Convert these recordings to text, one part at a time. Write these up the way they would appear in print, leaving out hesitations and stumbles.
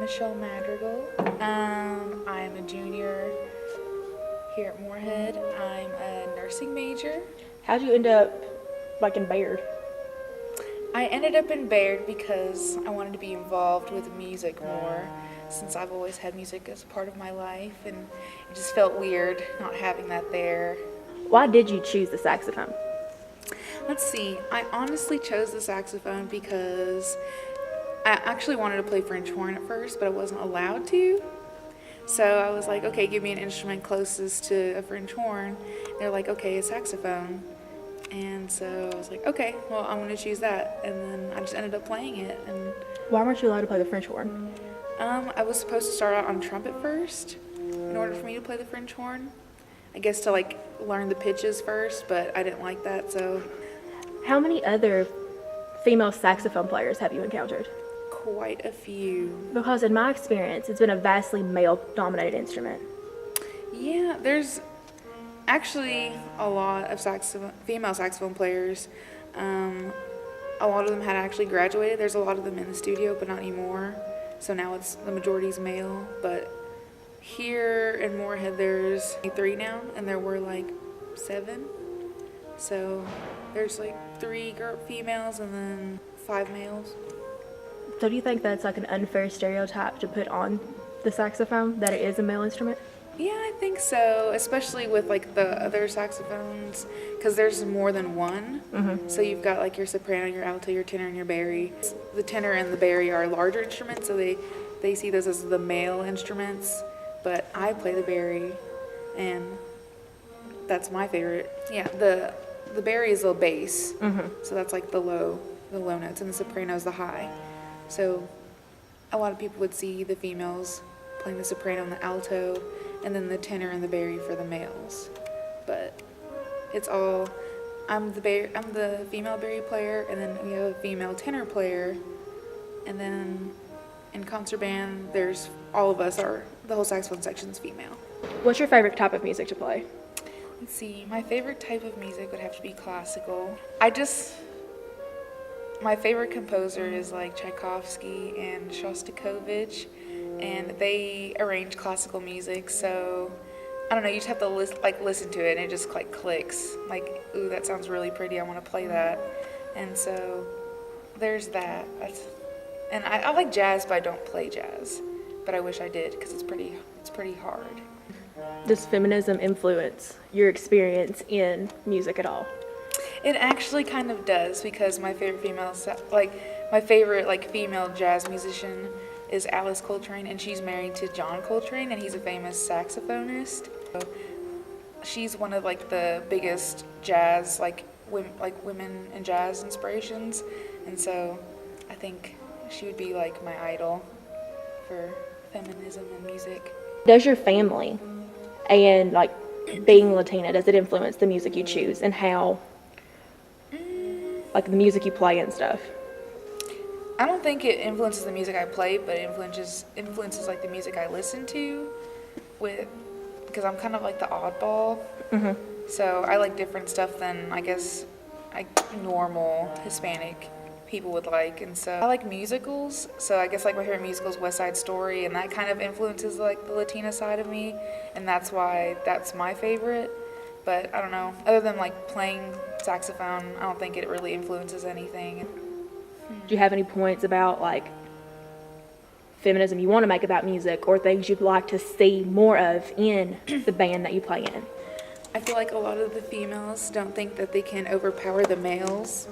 Madrigal. I'm a junior here at Moorhead. I'm a nursing major. How'd you end up like in Bayard? I ended up in Bayard because I wanted to be involved with music more, since I've always had music as a part of my life, and it just felt weird not having that there. Why did you choose the saxophone? Let's see, I honestly chose the saxophone because I actually wanted to play French horn at first, but I wasn't allowed to. So I was like, okay, give me an instrument closest to a French horn. They're like, okay, a saxophone. And so I was like, okay, well, I'm going to choose that. And then I just ended up playing it. And Why weren't you allowed to play the French horn? I was supposed to start out on trumpet first in order for me to play the French horn. I guess to like learn the pitches first, but I didn't like that, so. How many other female saxophone players have you encountered? Quite a few. Because in my experience, it's been a vastly male-dominated instrument. Yeah, there's actually a lot of female saxophone players. A lot of them had actually graduated. There's a lot of them in the studio, but not anymore. So now it's the majority's male. But here in Moorhead, there's 3 now, and there were like 7. So there's like 3 females and then 5 males. So do you think that's like an unfair stereotype to put on the saxophone, that it is a male instrument? Yeah, I think so, especially with like the other saxophones, because there's more than one. Mm-hmm. So you've got like your soprano, your alto, your tenor, and your bari. The tenor and the bari are larger instruments, so they see those as the male instruments, but I play the bari, and that's my favorite. Yeah, the bari is the bass, so that's like the low notes, and the soprano is the high. So a lot of people would see the females playing the soprano and the alto, and then the tenor and the bari for the males. But it's all, I'm the female bari player, and then we have a female tenor player, and then in concert band, there's all of us the whole saxophone section's female. What's your favorite type of music to play? Let's see, my favorite type of music would have to be classical. My favorite composer is like Tchaikovsky and Shostakovich, and they arrange classical music, so I don't know, you just have to listen to it and it just like clicks. Like, ooh, that sounds really pretty, I want to play that. And so there's that. And I like jazz, but I don't play jazz. But I wish I did, because it's pretty hard. Does feminism influence your experience in music at all? It actually kind of does, because my favorite female jazz musician is Alice Coltrane, and she's married to John Coltrane, and he's a famous saxophonist. So she's one of like the biggest jazz women in jazz inspirations, and so I think she would be like my idol for feminism and music. Does your family and like being Latina, does it influence the music you choose and how, like the music you play and stuff? I don't think it influences the music I play, but it influences like the music I listen to, because I'm kind of like the oddball. Mm-hmm. So I like different stuff than I guess normal Hispanic people would like, and so I like musicals. So I guess like my favorite musical is West Side Story, and that kind of influences like the Latina side of me, and that's why that's my favorite. But I don't know, other than like playing saxophone, I don't think it really influences anything. Do you have any points about like feminism you want to make about music, or things you'd like to see more of in the band that you play in? I feel like a lot of the females don't think that they can overpower the males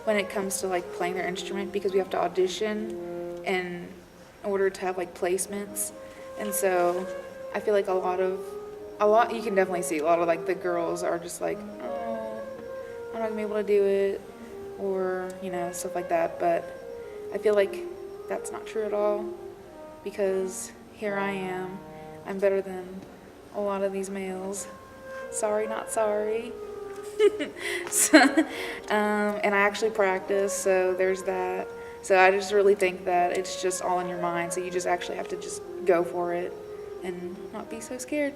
when it comes to like playing their instrument, because we have to audition in order to have like placements. And so I feel like a lot you can definitely see a lot of like the girls are just like, oh, I'm not gonna be able to do it, or stuff like that. But I feel like that's not true at all, because here I am, I'm better than a lot of these males. Sorry, not sorry. So, and I actually practice, so there's that. So I just really think that it's just all in your mind, so you just actually have to just go for it and not be so scared.